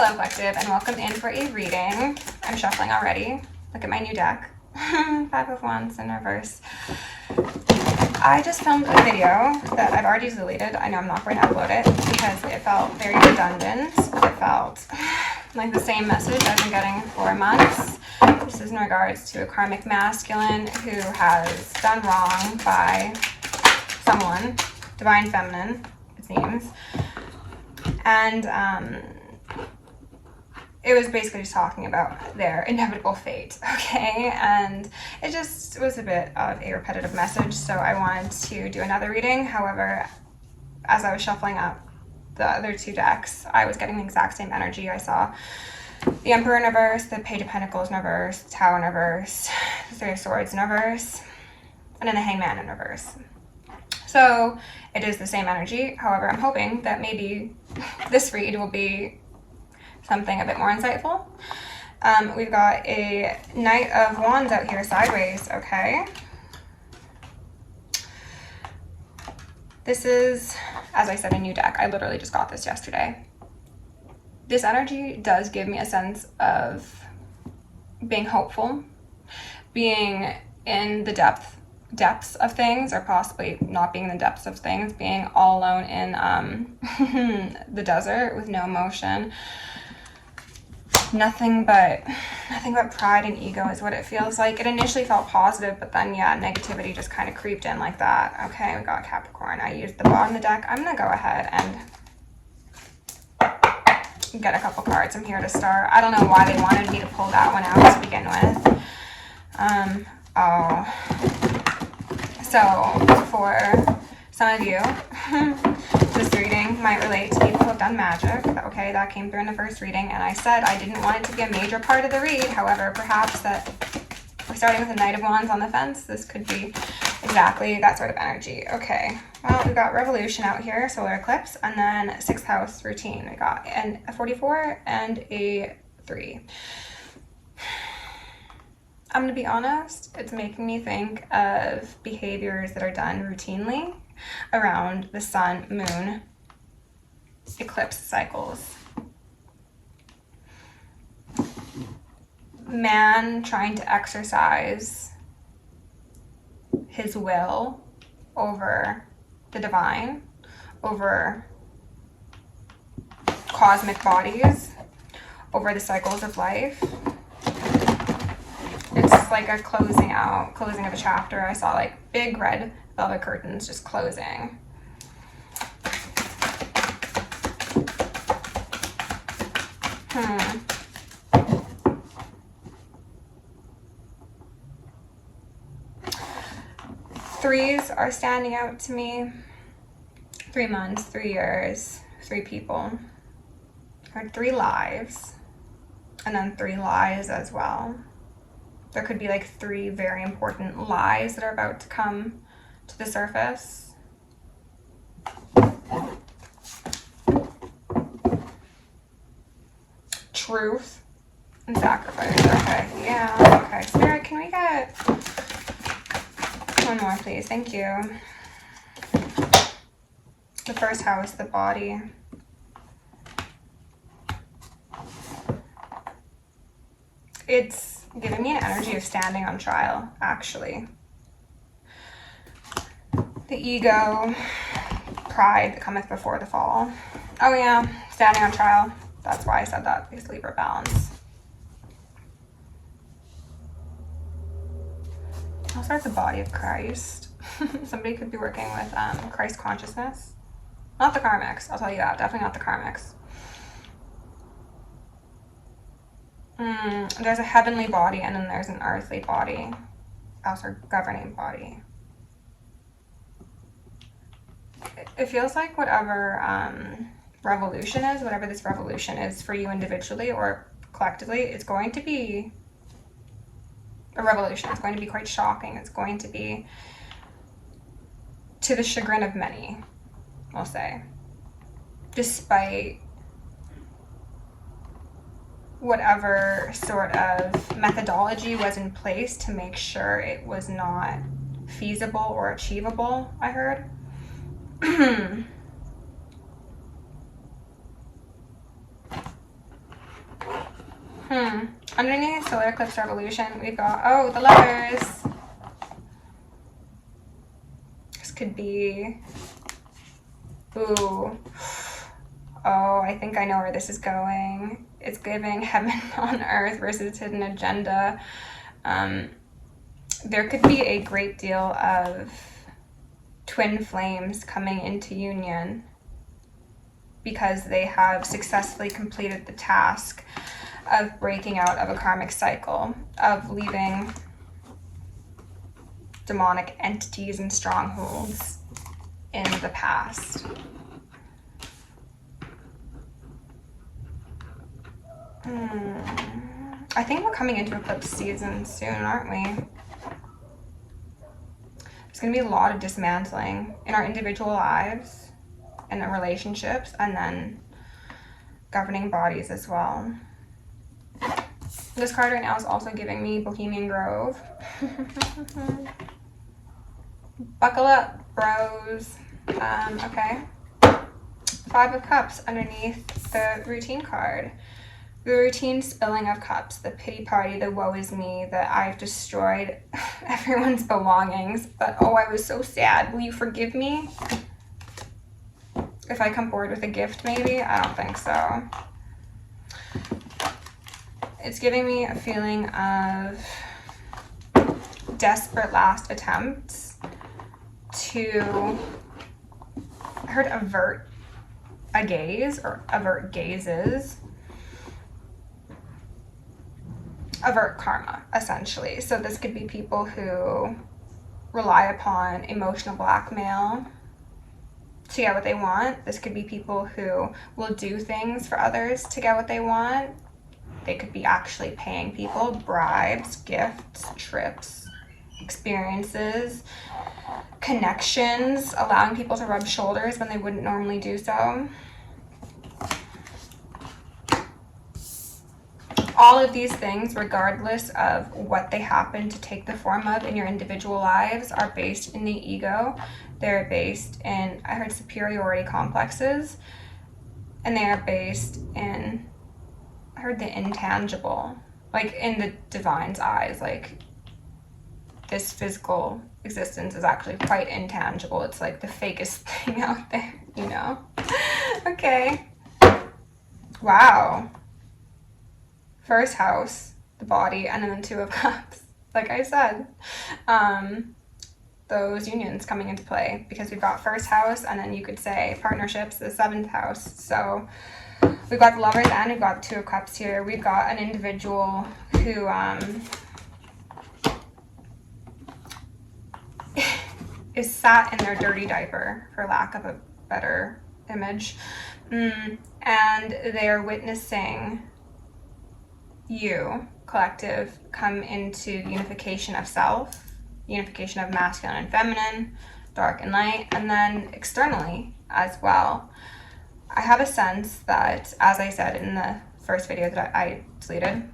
Hello Collective, and welcome in for a reading. I'm shuffling already. Look at my new deck. Five of Wands in reverse. I just filmed a video that I've already deleted. I know I'm not going to upload it because it felt very redundant. It felt like the same message I've been getting for months. This is in regards to a karmic masculine who has done wrong by someone, divine feminine, it seems. And it was basically just talking about their inevitable fate, okay? And it just was a bit of a repetitive message, so I wanted to do another reading. However, as I was shuffling up the other two decks, I was getting the exact same energy. I saw the Emperor in reverse, the Page of Pentacles in reverse, the Tower in reverse, the Three of Swords in reverse, and then the Hangman in reverse. So it is the same energy. However, I'm hoping that maybe this read will be something a bit more insightful. We've got a Knight of Wands out here sideways, okay? This is, as I said, a new deck. I literally just got this yesterday. This energy does give me a sense of being hopeful, being in the depths of things, or possibly not being in the depths of things, being all alone in the desert with no emotion. Nothing but pride and ego is what it feels like. It initially felt positive, but then yeah, negativity just kind of creeped in like that. Okay, we got Capricorn. I used the bottom of the deck. I'm gonna go ahead and get a couple cards. I'm here to start. I don't know why they wanted me to pull that one out to begin with. So for some of you, this reading might relate to people who've done magic. Okay, that came through in the first reading, and I said I didn't want it to be a major part of the read. However, perhaps that we're starting with a Knight of Wands on the fence. This could be exactly that sort of energy. Okay, well, we've got Revolution out here, solar eclipse, and then 6th house routine. We got a 44 and a 3. I'm gonna be honest, it's making me think of behaviors that are done routinely around the sun, moon, eclipse cycles. Man trying to exercise his will over the divine, over cosmic bodies, over the cycles of life. It's like a closing of a chapter. I saw like big red velvet curtains just closing. Threes are standing out to me. 3 months, 3 years, 3 people. I heard 3 lives, and then 3 lies as well. There could be like 3 very important lies that are about to come to the surface. Truth and sacrifice. Okay, yeah, okay. Spirit, can we get one more, please? Thank you. The first house, the body. It's giving me an energy of standing on trial, actually. The ego, pride that cometh before the fall. Oh yeah, standing on trial. That's why I said that, because Libra balance. I'll start the body of Christ. Somebody could be working with Christ consciousness. Not the karmics, I'll tell you that. Definitely not the karmics. There's a heavenly body, and then there's an earthly body. Also governing body. It feels like whatever revolution is, whatever this revolution is for you individually or collectively, it's going to be a revolution. It's going to be quite shocking. It's going to be to the chagrin of many, I'll say. Despite whatever sort of methodology was in place to make sure it was not feasible or achievable, I heard. Underneath solar eclipse revolution, we've got, oh, the Lovers. This could be, ooh. Oh, I think I know where this is going. It's giving heaven on earth versus hidden agenda. There could be a great deal of twin flames coming into union because they have successfully completed the task of breaking out of a karmic cycle, of leaving demonic entities and strongholds in the past. I think we're coming into eclipse season soon, aren't we? There's going to be a lot of dismantling in our individual lives, in our relationships, and then governing bodies as well. This card right now is also giving me Bohemian Grove. Buckle up, bros. Okay. 5 of Cups underneath the routine card. The routine spilling of cups, the pity party, the woe is me, that I've destroyed everyone's belongings, but oh, I was so sad. Will you forgive me? If I come forward with a gift, maybe? I don't think so. It's giving me a feeling of desperate last attempts to, I heard avert a gaze or avert gazes. Avert karma, essentially. So this could be people who rely upon emotional blackmail to get what they want. This could be people who will do things for others to get what they want. They could be actually paying people, bribes, gifts, trips, experiences, connections, allowing people to rub shoulders when they wouldn't normally do so. All of these things, regardless of what they happen to take the form of in your individual lives, are based in the ego. They're based in, I heard, superiority complexes, and they are based in, I heard, the intangible, like in the divine's eyes. Like, this physical existence is actually quite intangible. It's like the fakest thing out there, you know? Okay. Wow. First house, the body, and then the 2 of Cups. Like I said, those unions coming into play, because we've got first house, and then you could say partnerships, the 7th house. So we've got the Lovers and we've got the 2 of Cups here. We've got an individual who is sat in their dirty diaper, for lack of a better image, and they're witnessing you, collective, come into unification of self, unification of masculine and feminine, dark and light, and then externally as well. I have a sense that, as I said in the first video that I deleted,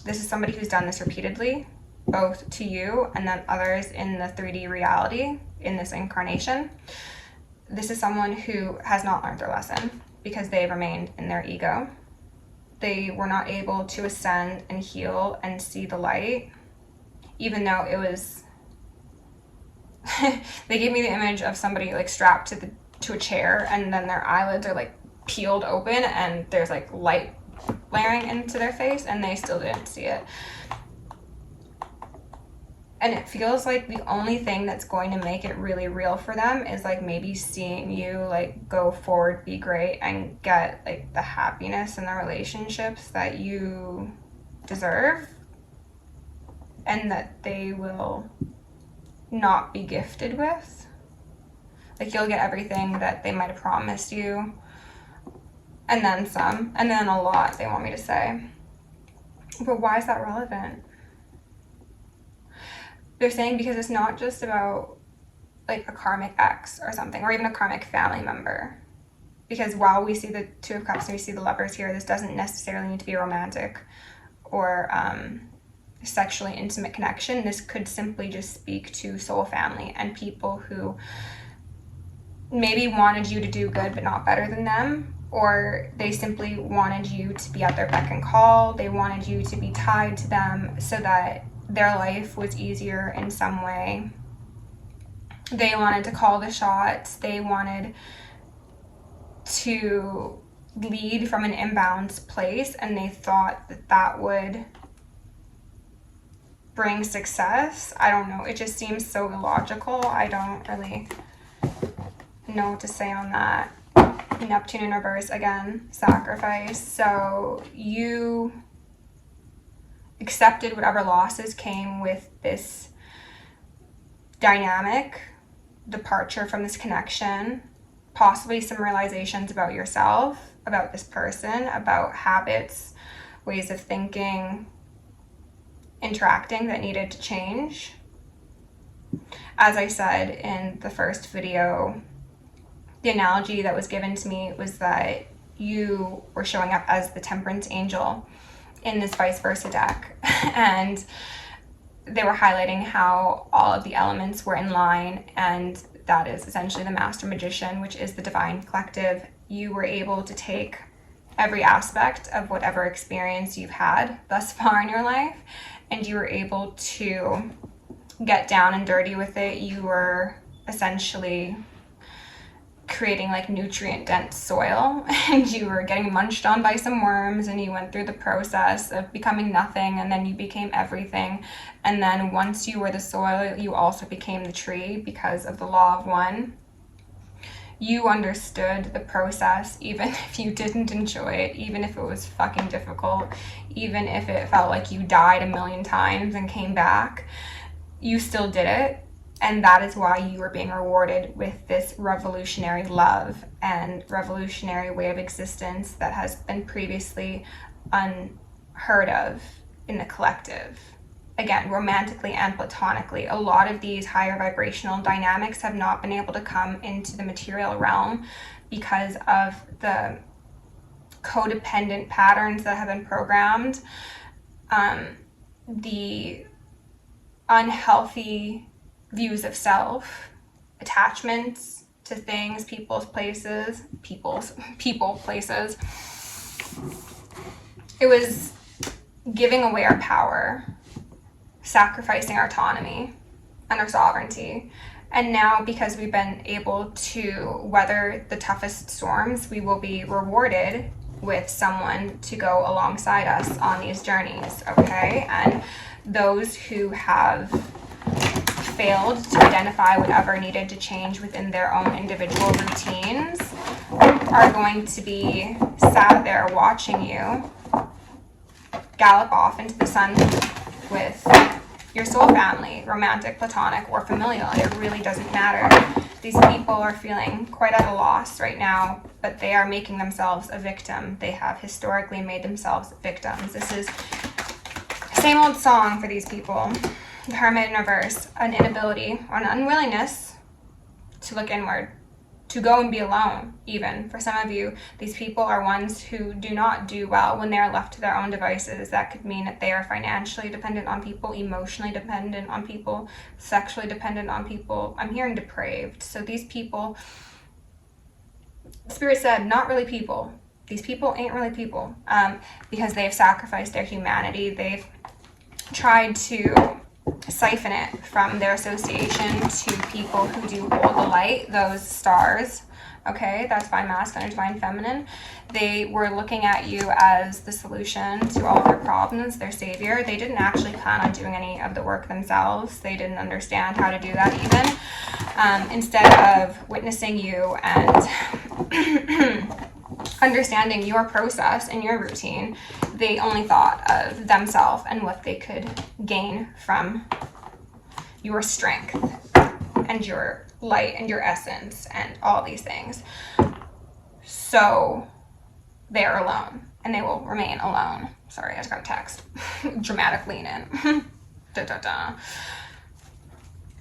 this is somebody who's done this repeatedly, both to you and then others in the 3D reality in this incarnation. This is someone who has not learned their lesson because they've remained in their ego. They were not able to ascend and heal and see the light, even though it was, they gave me the image of somebody like strapped to a chair, and then their eyelids are like peeled open and there's like light blaring into their face, and they still didn't see it. And it feels like the only thing that's going to make it really real for them is like maybe seeing you like go forward, be great, and get like the happiness in the relationships that you deserve, and that they will not be gifted with. Like, you'll get everything that they might have promised you, and then some, and then a lot, they want me to say. But why is that relevant? They're saying because it's not just about like a karmic ex or something, or even a karmic family member. Because while we see the 2 of Cups and we see the Lovers here, this doesn't necessarily need to be a romantic or sexually intimate connection. This could simply just speak to soul family and people who maybe wanted you to do good but not better than them, or they simply wanted you to be at their beck and call. They wanted you to be tied to them so that their life was easier in some way. They wanted to call the shots. They wanted to lead from an imbalanced place, and they thought that that would bring success. I don't know. It just seems so illogical. I don't really know what to say on that. Neptune in reverse again, sacrifice. So you accepted whatever losses came with this dynamic, departure from this connection, possibly some realizations about yourself, about this person, about habits, ways of thinking, interacting that needed to change. As I said in the first video, the analogy that was given to me was that you were showing up as the Temperance Angel in this vice versa deck. And they were highlighting how all of the elements were in line, and that is essentially the Master Magician, which is the Divine Collective. You were able to take every aspect of whatever experience you've had thus far in your life, and you were able to get down and dirty with it. You were essentially creating like nutrient dense soil, and you were getting munched on by some worms, and you went through the process of becoming nothing, and then you became everything. And then once you were the soil, you also became the tree because of the law of one. You understood the process, even if you didn't enjoy it, even if it was fucking difficult, even if it felt like you died a million times and came back, you still did it. And that is why you are being rewarded with this revolutionary love and revolutionary way of existence that has been previously unheard of in the collective. Again, romantically and platonically, a lot of these higher vibrational dynamics have not been able to come into the material realm because of the codependent patterns that have been programmed, the unhealthy views of self, attachments to things, people, places. It was giving away our power, sacrificing our autonomy and our sovereignty. And now, because we've been able to weather the toughest storms, we will be rewarded with someone to go alongside us on these journeys, okay? And those who have failed to identify whatever needed to change within their own individual routines are going to be sat there watching you gallop off into the sun with your soul family, romantic, platonic, or familial. It really doesn't matter. These people are feeling quite at a loss right now, but they are making themselves a victim. They have historically made themselves victims. This is the same old song for these people. The Hermit in reverse, an inability or an unwillingness to look inward, to go and be alone. Even for some of you, these people are ones who do not do well when they are left to their own devices. That could mean that they are financially dependent on people, emotionally dependent on people, sexually dependent on people. I'm hearing depraved. So these people, Spirit said, not really people. These people ain't really people, because they've sacrificed their humanity. They've tried to siphon it from their association to people who do hold the light, those stars, okay? That's divine masculine, divine feminine. They were looking at you as the solution to all of their problems, their savior. They didn't actually plan on doing any of the work themselves. They didn't understand how to do that even. Instead of witnessing you and understanding your process and your routine, they only thought of themselves and what they could gain from your strength and your light and your essence and all these things. So they're alone, and they will remain alone. Sorry, I just got a text. Dramatic lean in. Da, da, da.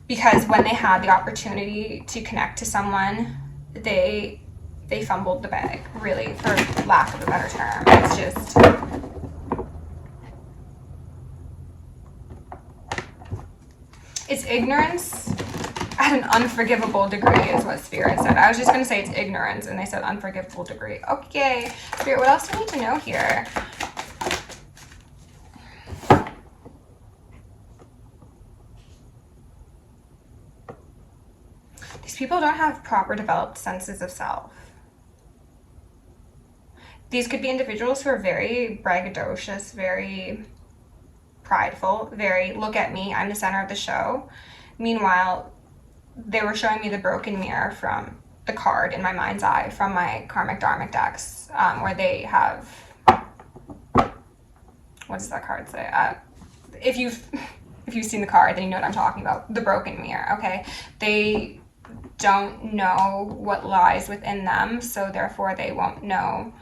Because when they had the opportunity to connect to someone, they fumbled the bag, really, for lack of a better term. It's just, it's ignorance at at an unforgivable degree is what Spirit said. I was just going to say it's ignorance, and they said unforgivable degree. Okay, Spirit, what else do we need to know here? These people don't have proper developed senses of self. These could be individuals who are very braggadocious, very prideful, very, look at me, I'm the center of the show. Meanwhile, they were showing me the broken mirror from the card in my mind's eye from my karmic dharmic decks, where they have, what does that card say? If you've seen the card, then you know what I'm talking about. The broken mirror, okay? They don't know what lies within them, so therefore they won't know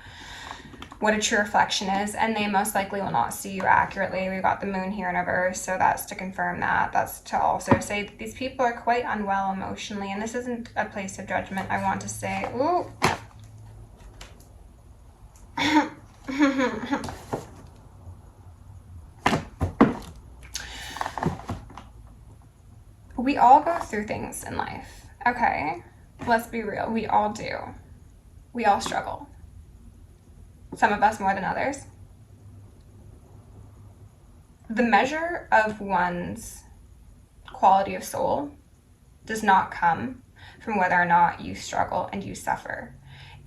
what a true reflection is, and they most likely will not see you accurately. We've got the moon here in reverse, so that's to confirm that. That's to also say that these people are quite unwell emotionally, and this isn't a place of judgment. I want to say, ooh. We all go through things in life, okay? Let's be real, we all do. We all struggle. Some of us more than others. The measure of one's quality of soul does not come from whether or not you struggle and you suffer.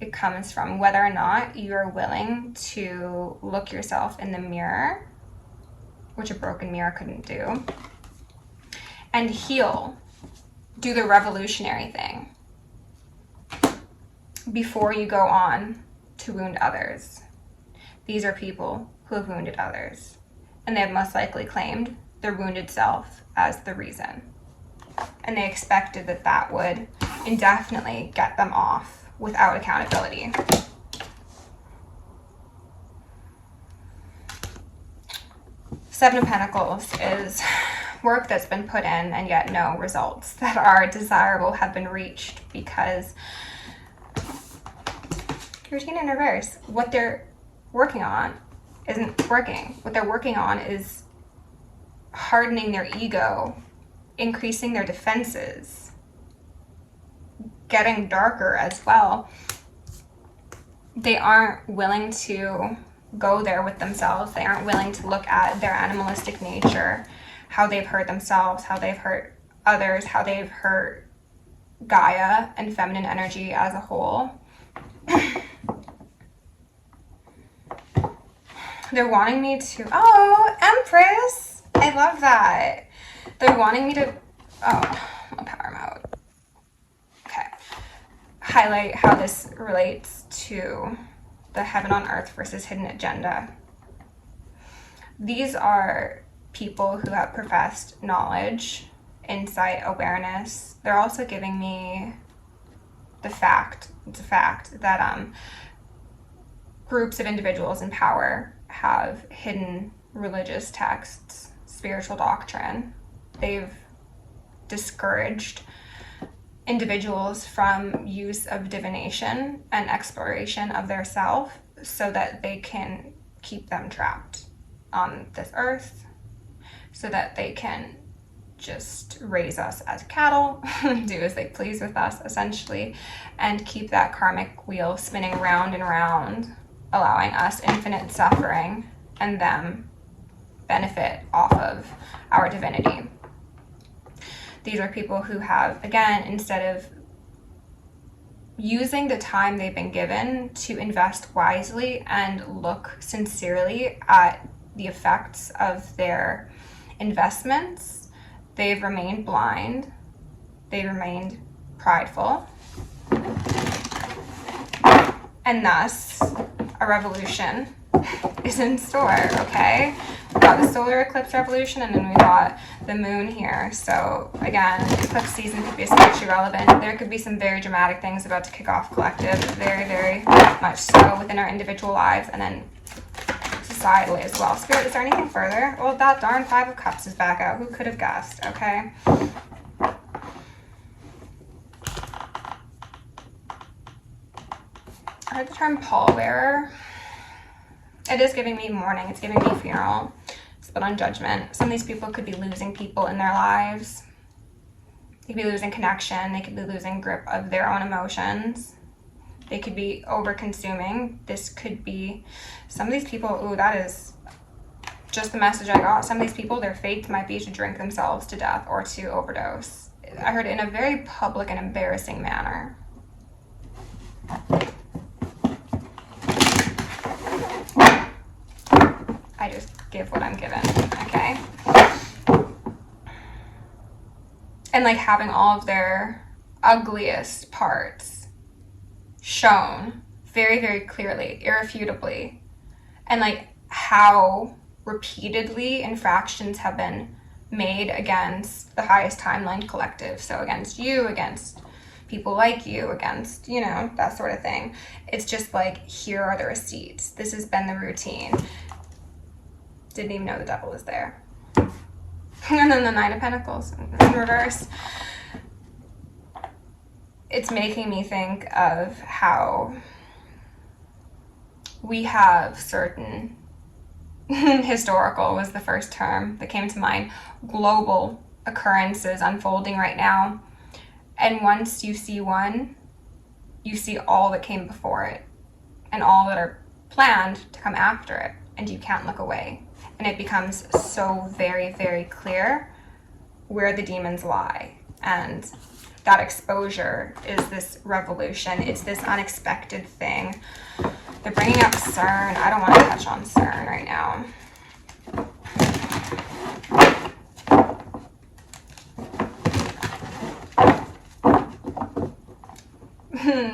It comes from whether or not you are willing to look yourself in the mirror, which a broken mirror couldn't do, and heal, do the revolutionary thing before you go on to wound others. These are people who have wounded others, and they have most likely claimed their wounded self as the reason. And they expected that that would indefinitely get them off without accountability. Seven of Pentacles is work that's been put in and yet no results that are desirable have been reached because routine in reverse. What they're working on isn't working. What they're working on is hardening their ego, increasing their defenses, getting darker as well. They aren't willing to go there with themselves. They aren't willing to look at their animalistic nature, how they've hurt themselves, how they've hurt others, how they've hurt Gaia and feminine energy as a whole. They're wanting me to, oh, Empress, I love that. They're wanting me to, oh, I'll power mode. Okay, highlight how this relates to the heaven on earth versus hidden agenda. These are people who have professed knowledge, insight, awareness. They're also giving me it's a fact that groups of individuals in power have hidden religious texts, spiritual doctrine. They've discouraged individuals from use of divination and exploration of their self so that they can keep them trapped on this earth, so that they can just raise us as cattle, do as they please with us essentially, and keep that karmic wheel spinning round and round, allowing us infinite suffering and them benefit off of our divinity. These are people who have, again, instead of using the time they've been given to invest wisely and look sincerely at the effects of their investments, they've remained blind, they've remained prideful, and thus a revolution is in store, okay? We've got the solar eclipse revolution, and then we got the moon here. So again, eclipse season could be especially relevant. There could be some very dramatic things about to kick off collective, very, very much so within our individual lives, and then societally as well. Spirit, is there anything further? Well, that darn Five of Cups is back out. Who could have guessed, okay? I heard the term pallbearer. It is giving me mourning. It's giving me funeral. Split on judgment. Some of these people could be losing people in their lives. They could be losing connection. They could be losing grip of their own emotions. They could be over-consuming. This could be, some of these people, ooh, that is just the message I got. Some of these people, their fate might be to drink themselves to death or to overdose. I heard it in a very public and embarrassing manner. I just give what I'm given, okay? And like having all of their ugliest parts shown very, very clearly, irrefutably, and like how repeatedly infractions have been made against the highest timeline collective. So against you, against people like you, against, you know, that sort of thing. It's just like, here are the receipts. This has been the routine. Didn't even know the devil was there. And then the Nine of Pentacles in reverse. It's making me think of how we have certain historical was the first term that came to mind, global occurrences unfolding right now. And once you see one, you see all that came before it and all that are planned to come after it, and you can't look away. And it becomes so very, very clear where the demons lie. And that exposure is this revolution. It's this unexpected thing. They're bringing up CERN. I don't want to touch on CERN right now.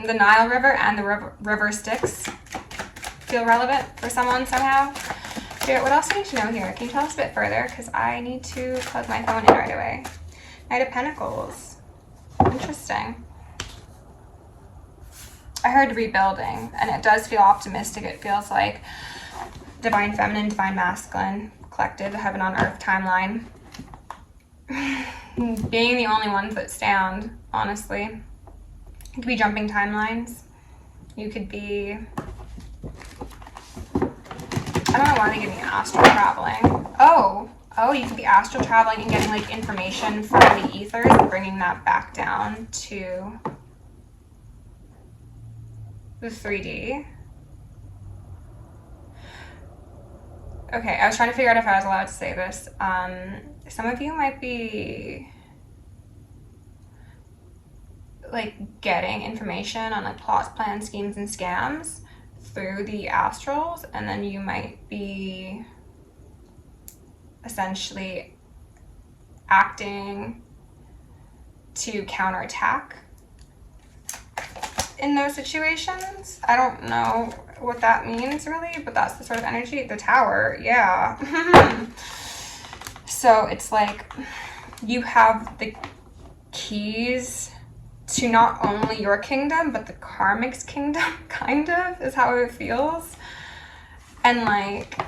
The Nile River and the river Styx feel relevant for someone somehow. Spirit, what else do you need to know here? Can you tell us a bit further? Because I need to plug my phone in right away. Knight of Pentacles. Interesting. I heard rebuilding, and it does feel optimistic. It feels like divine feminine, divine masculine, collective, the heaven on earth timeline. Being the only ones that stand, honestly. You could be jumping timelines. You could be... I don't know why they give me astral traveling. Oh, you could be astral traveling and getting like information from the ethers and bringing that back down to the 3D. Okay, I was trying to figure out if I was allowed to say this. Some of you might be like getting information on like plots, plans, schemes, and scams through the astrals, and then you might be essentially acting to counterattack in those situations. I don't know what that means really, but that's the sort of energy. The Tower, yeah. So it's like you have the keys to not only your kingdom, but the karmic's kingdom, kind of, is how it feels. And like,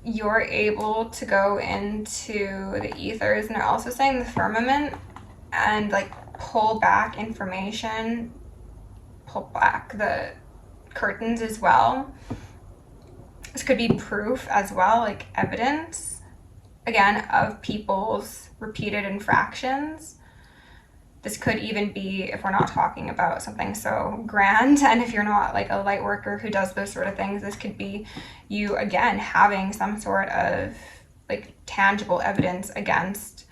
you're able to go into the ethers, and they're also saying the firmament, and like pull back information, pull back the curtains as well. This could be proof as well, like evidence, again, of people's repeated infractions. This could even be, if we're not talking about something so grand, and if you're not like a light worker who does those sort of things, this could be you, again, having some sort of like tangible evidence against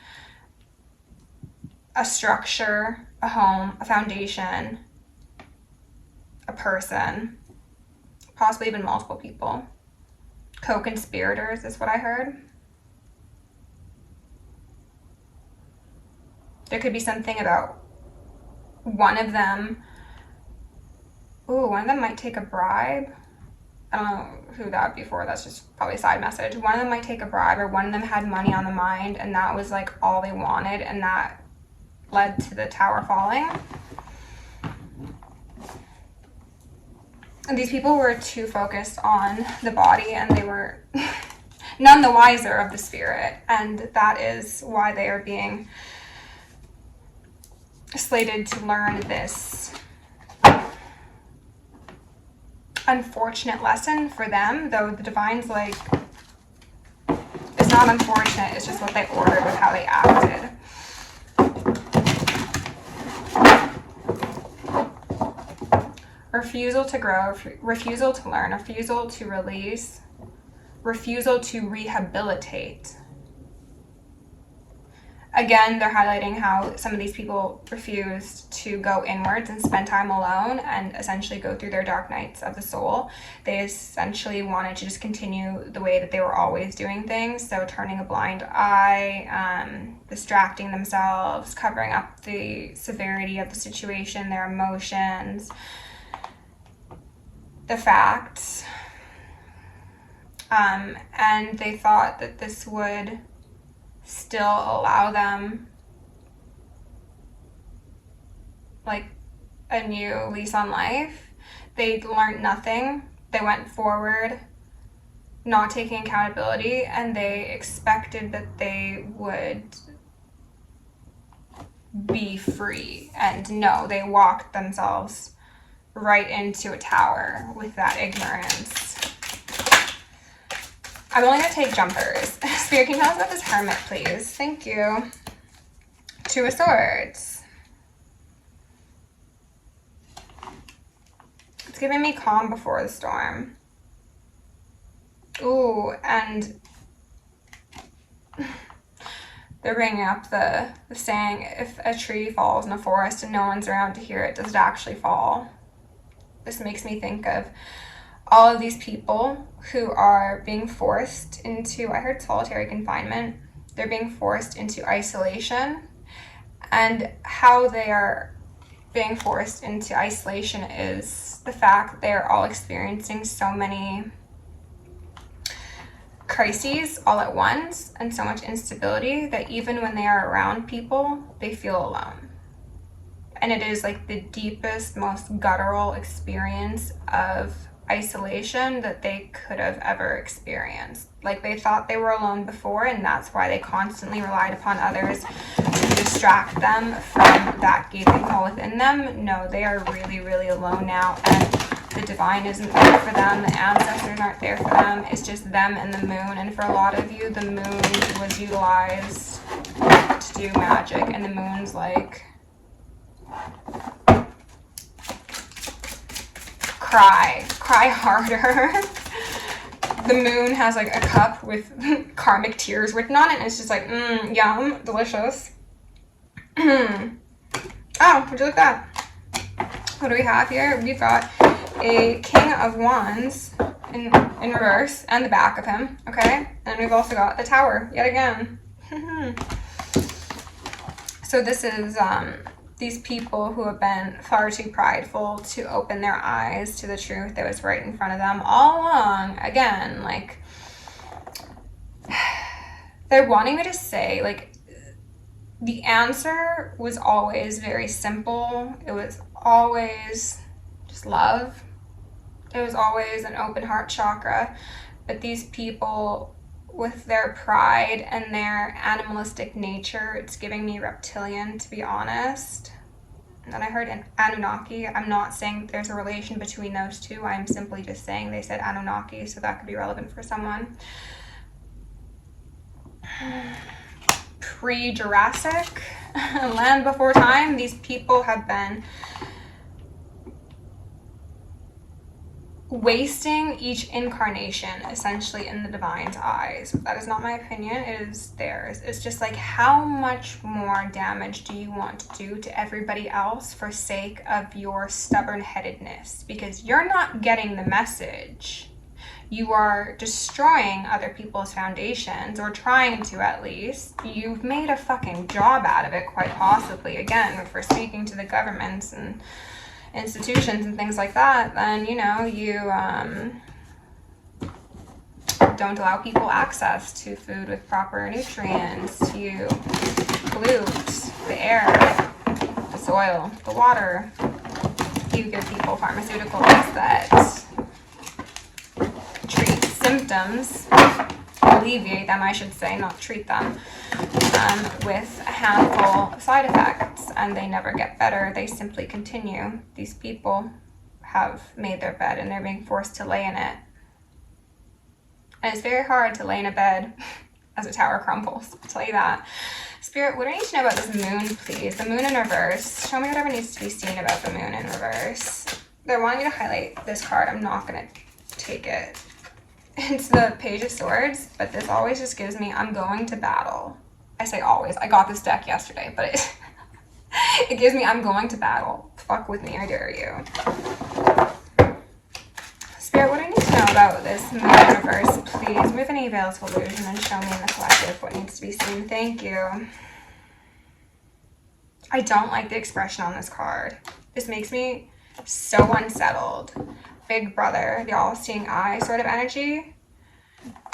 a structure, a home, a foundation, a person, possibly even multiple people. Co-conspirators is what I heard. There could be something about one of them might take a bribe. I don't know who that would be for. That's just probably a side message. One of them might take a bribe, or one of them had money on the mind, and that was like all they wanted, and that led to the tower falling. And these people were too focused on the body, and they were none the wiser of the spirit, and that is why they are being slated to learn this unfortunate lesson for them, though the divine's like, it's not unfortunate, it's just what they ordered with how they acted. refusal to grow, refusal to learn, refusal to release, refusal to rehabilitate. Again, they're highlighting how some of these people refused to go inwards and spend time alone and essentially go through their dark nights of the soul. They essentially wanted to just continue the way that they were always doing things. So turning a blind eye, distracting themselves, covering up the severity of the situation, their emotions, the facts. And they thought that this would still allow them like a new lease on life. They learned nothing. They went forward not taking accountability, and they expected that they would be free. And no, they walked themselves right into a tower with that ignorance. I'm only going to take jumpers. Spirit, can you tell us about this hermit, please? Thank you. Two of Swords. It's giving me calm before the storm. Ooh, and they're bringing up the saying, if a tree falls in a forest and no one's around to hear it, does it actually fall? This makes me think of all of these people who are being forced into, I heard solitary confinement, they're being forced into isolation, and how they are being forced into isolation is the fact that they're all experiencing so many crises all at once and so much instability that even when they are around people, they feel alone. And it is like the deepest, most guttural experience of isolation that they could have ever experienced. Like, they thought they were alone before, and that's why they constantly relied upon others to distract them from that gaping hole within them. No, they are really, really alone now, and the divine isn't there for them, the ancestors aren't there for them. It's just them and the moon. And for a lot of you, the moon was utilized to do magic, and the moon's like, cry harder. The moon has like a cup with karmic tears written on it, and it's just like, yum, delicious. Oh, would you look at that? What do we have here? We've got a King of Wands in reverse, and the back of him, okay? And we've also got the Tower, yet again. So this is these people who have been far too prideful to open their eyes to the truth that was right in front of them all along. Again, like, they're wanting me to say, like, the answer was always very simple. It was always just love. It was always an open heart chakra. But these people, with their pride and their animalistic nature, it's giving me reptilian, to be honest. And then I heard an Anunnaki. I'm not saying there's a relation between those two. I'm simply just saying they said Anunnaki, so that could be relevant for someone. Pre-Jurassic, land before time, these people have been wasting each incarnation essentially in the divine's eyes. That is not my opinion, it is theirs. It's just like, how much more damage do you want to do to everybody else for sake of your stubborn-headedness? Because you're not getting the message. You are destroying other people's foundations, or trying to at least. You've made a fucking job out of it, quite possibly. Again, if we're speaking to the governments and institutions and things like that, then, you know, you don't allow people access to food with proper nutrients. You pollute the air, the soil, the water. You give people pharmaceuticals that treat symptoms, alleviate them, I should say, not treat them, with a handful of side effects, and they never get better. They simply continue. These people have made their bed and they're being forced to lay in it. And it's very hard to lay in a bed as a tower crumbles, I'll tell you that. Spirit, what do I need to know about this moon, please? The moon in reverse. Show me whatever needs to be seen about the moon in reverse. They're wanting me to highlight this card. I'm not going to take it. It's the Page of Swords, but this always just gives me, I'm going to battle. I say always. I got this deck yesterday, but it gives me, I'm going to battle. Fuck with me, I dare you. Spirit, what I need to know about this universe, please. Remove any veils of illusion and show me in the collective what needs to be seen. Thank you. I don't like the expression on this card. This makes me so unsettled. Big brother, the all-seeing eye sort of energy.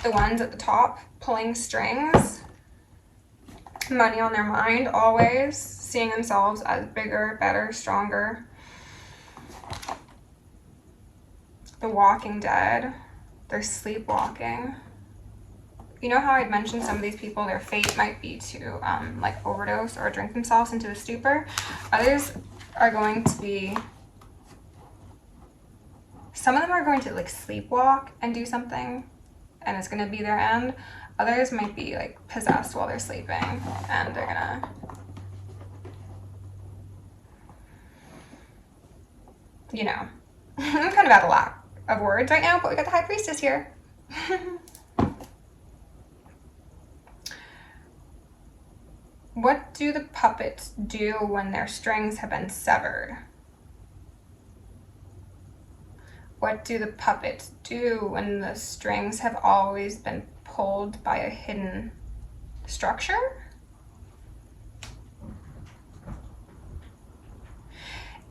The ones at the top pulling strings. Money on their mind, always. Seeing themselves as bigger, better, stronger. The Walking Dead. They're sleepwalking. You know how I'd mentioned some of these people, their fate might be to like overdose or drink themselves into a stupor? Others are going to be, some of them are going to like sleepwalk and do something and it's going to be their end. Others might be like possessed while they're sleeping and they're gonna, you know, I'm kind of at a lack of words right now, but we got the High Priestess here. What do the puppets do when their strings have been severed? What do the puppets do when the strings have always been pulled by a hidden structure?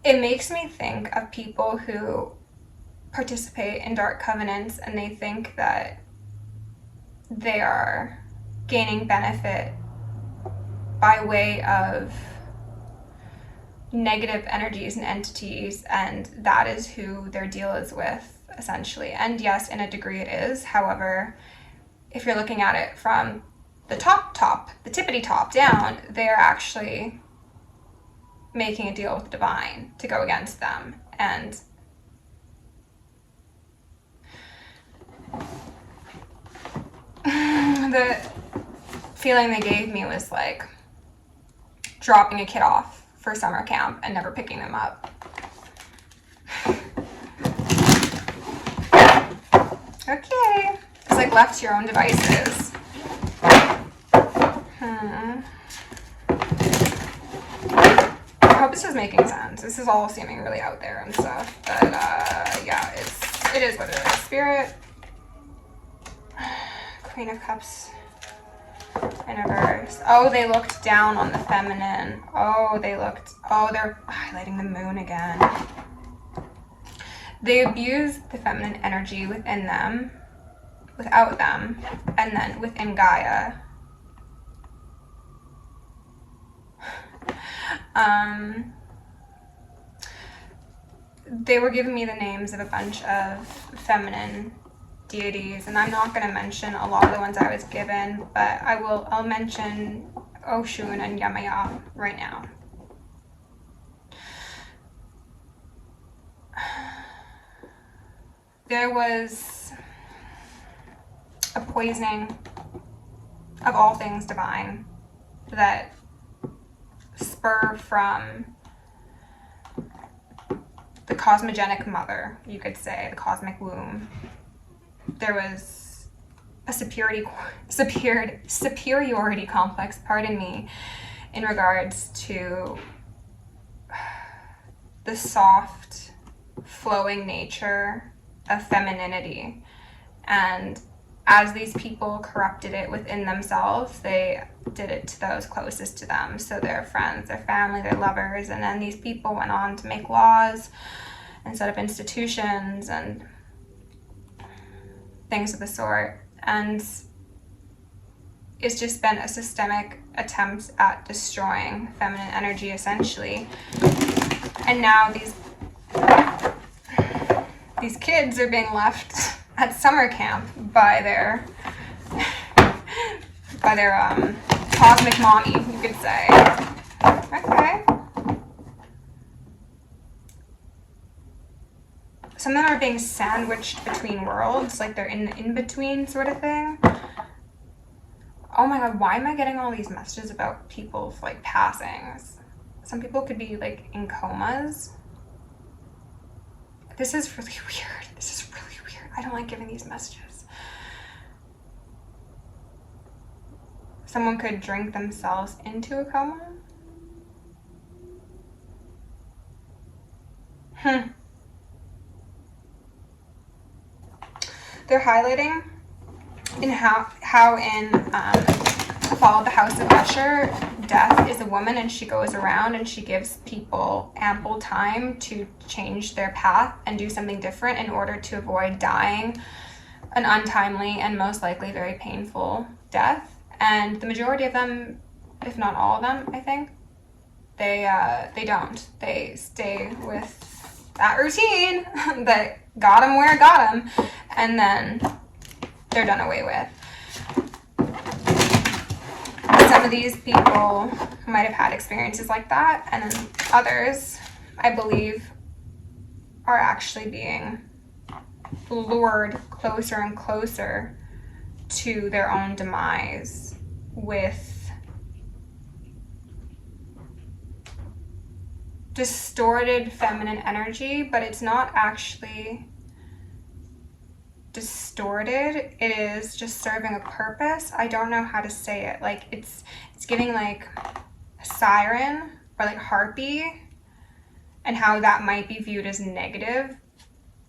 It makes me think of people who participate in dark covenants and they think that they are gaining benefit by way of negative energies and entities, and that is who their deal is with, essentially. And yes, in a degree it is. However, if you're looking at it from the top, the tippity top down, they're actually making a deal with the divine to go against them. And the feeling they gave me was like dropping a kid off for summer camp and never picking them up. Okay, it's like left to your own devices. I hope this is making sense. This is all seeming really out there and stuff, but yeah, it is what it is. Spirit, Queen of Cups. Universe. Oh, they looked down on the feminine. Oh, they're highlighting the moon again. They abused the feminine energy within them, without them, and then within Gaia. They were giving me the names of a bunch of feminine deities, and I'm not going to mention a lot of the ones I was given, but I'll mention Oshun and Yamaya right now. There was a poisoning of all things divine that spur from the cosmogenic mother, you could say, the cosmic womb. There was a superiority complex, pardon me, in regards to the soft, flowing nature of femininity. And as these people corrupted it within themselves, they did it to those closest to them. So their friends, their family, their lovers, and then these people went on to make laws and set up institutions and things of the sort. And it's just been a systemic attempt at destroying feminine energy, essentially. And now these kids are being left at summer camp by their cosmic mommy, you could say. Okay. Some of them are being sandwiched between worlds, like they're in the in-between sort of thing. Oh my god, why am I getting all these messages about people's like passings? Some people could be like in comas. This is really weird. This is really weird. I don't like giving these messages. Someone could drink themselves into a coma? They're highlighting in how in Fall of the House of Usher, Death is a woman, and she goes around and she gives people ample time to change their path and do something different in order to avoid dying an untimely and most likely very painful death. And the majority of them, if not all of them, I think, they don't. They stay with that routine that got them where it got them, and then they're done away with. Some of these people might have had experiences like that, and then others, I believe, are actually being lured closer and closer to their own demise with distorted feminine energy, but it's not actually distorted. It is just serving a purpose. I don't know how to say it. Like it's giving like a siren or like harpy, and how that might be viewed as negative,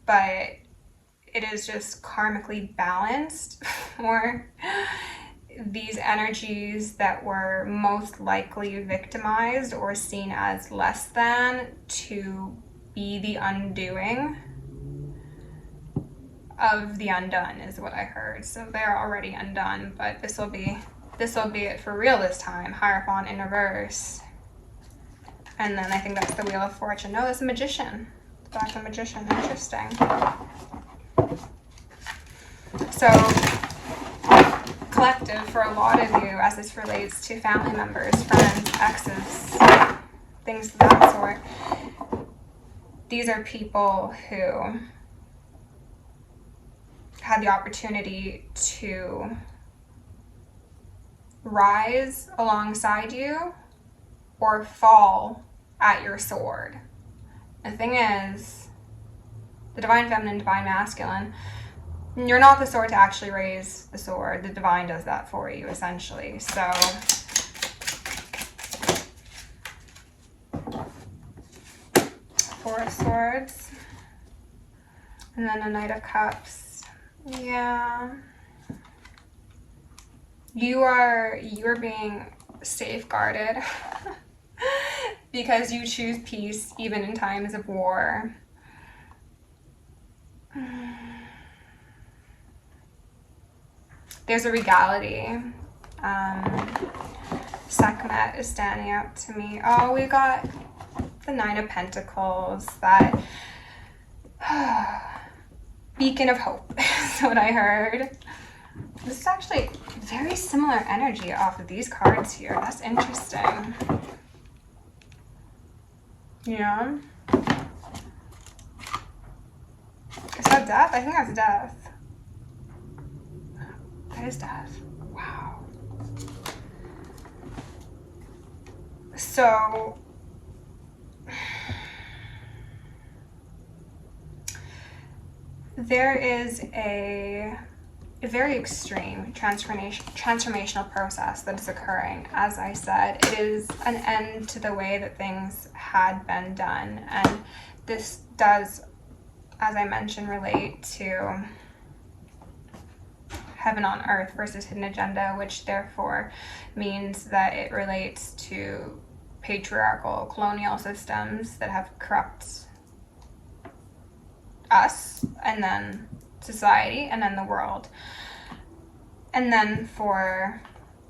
but it is just karmically balanced for these energies that were most likely victimized or seen as less than to be the undoing of the undone, is what I heard. So they're already undone, but this will be it for real this time. Hierophant in reverse. And then I think that's the Wheel of Fortune. No, that's a Magician. Back to Magician. Interesting. So collective for a lot of you, as this relates to family members, friends, exes, things of that sort. These are people who had the opportunity to rise alongside you or fall at your sword. The thing is, the divine feminine, divine masculine, you're not the sword to actually raise the sword. The divine does that for you, essentially. So Four of Swords, and then a Knight of Cups. Yeah, you're being safeguarded because you choose peace even in times of war. There's a regality. Sekhmet is standing out to me. Oh, we got the Nine of Pentacles, that beacon of hope is what I heard. This is actually very similar energy off of these cards here. That's interesting. Yeah. Is that death? I think that's death. That is death. Wow. So there is a very extreme transformational process that is occurring. As I said, it is an end to the way that things had been done, and this does, as I mentioned, relate to heaven on earth versus hidden agenda, which therefore means that it relates to patriarchal colonial systems that have corrupted us, and then society, and then the world. And then for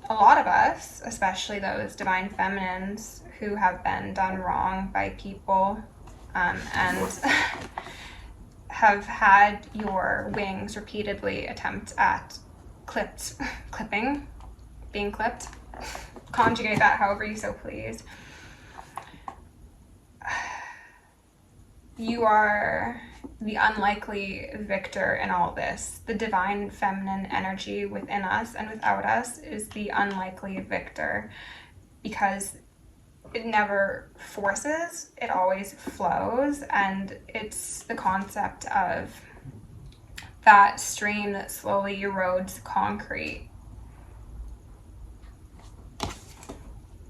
a lot of us, especially those divine feminines who have been done wrong by people and have had your wings repeatedly attempt at being clipped, conjugate that however you so please. You are the unlikely victor in all this. The divine feminine energy within us and without us is the unlikely victor, because it never forces, it always flows. And it's the concept of that stream that slowly erodes concrete.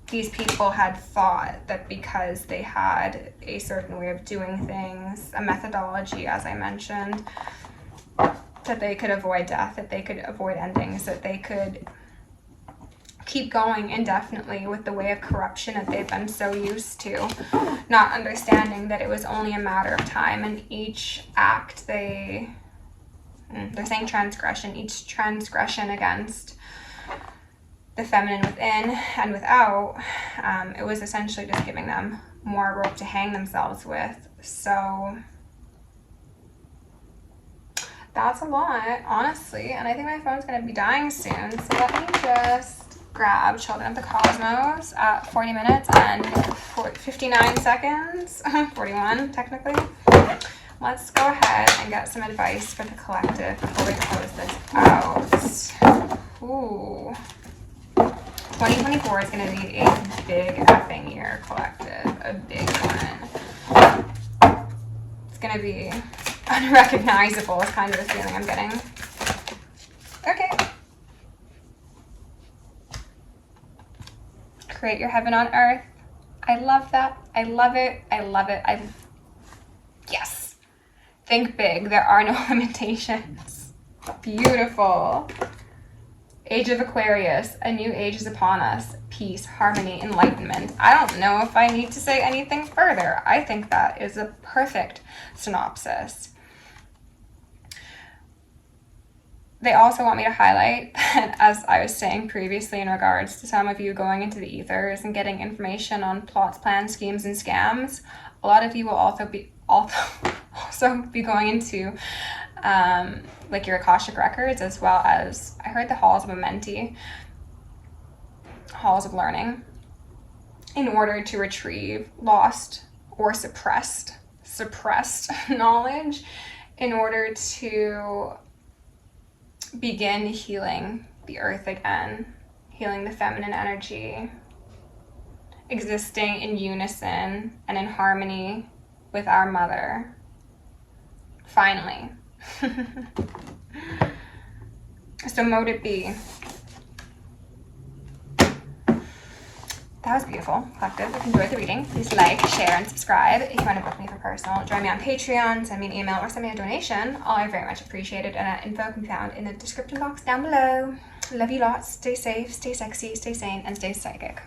These people had thought that because they had a certain way of doing things, a methodology, as I mentioned, that they could avoid death, that they could avoid endings, that they could keep going indefinitely with the way of corruption that they've been so used to, not understanding that it was only a matter of time. And each act they're saying transgression, each transgression against the feminine within and without, it was essentially just giving them more rope to hang themselves with. So that's a lot, honestly, and I think my phone's gonna be dying soon, so let me just grab Children of the Cosmos at 40 minutes and 59 seconds, 41 technically. Let's go ahead and get some advice for the collective before we close this out. Ooh. 2024 is going to be a big effing year, collective. A big one. It's going to be unrecognizable is kind of the feeling I'm getting. Okay. Create your heaven on earth. I love that. I love it. I love it. Yes. Think big. There are no limitations. Beautiful. Age of Aquarius, a new age is upon us. Peace, harmony, enlightenment. I don't know if I need to say anything further. I think that is a perfect synopsis. They also want me to highlight that, as I was saying previously in regards to some of you going into the ethers and getting information on plots, plans, schemes, and scams, a lot of you will also be going into like your Akashic records, as well as, I heard, the halls of Amenti, halls of learning, in order to retrieve lost or suppressed knowledge, in order to begin healing the earth again, healing the feminine energy, existing in unison and in harmony with our mother, finally. So mote it be. That was beautiful, collective. If you enjoyed the reading, please like, share, and subscribe. If you want to book me for personal, join me on Patreon, send me an email, or send me a donation. All are very much appreciated, and that info can be found in the description box down below. Love you lots. Stay safe, stay sexy, stay sane, and stay psychic.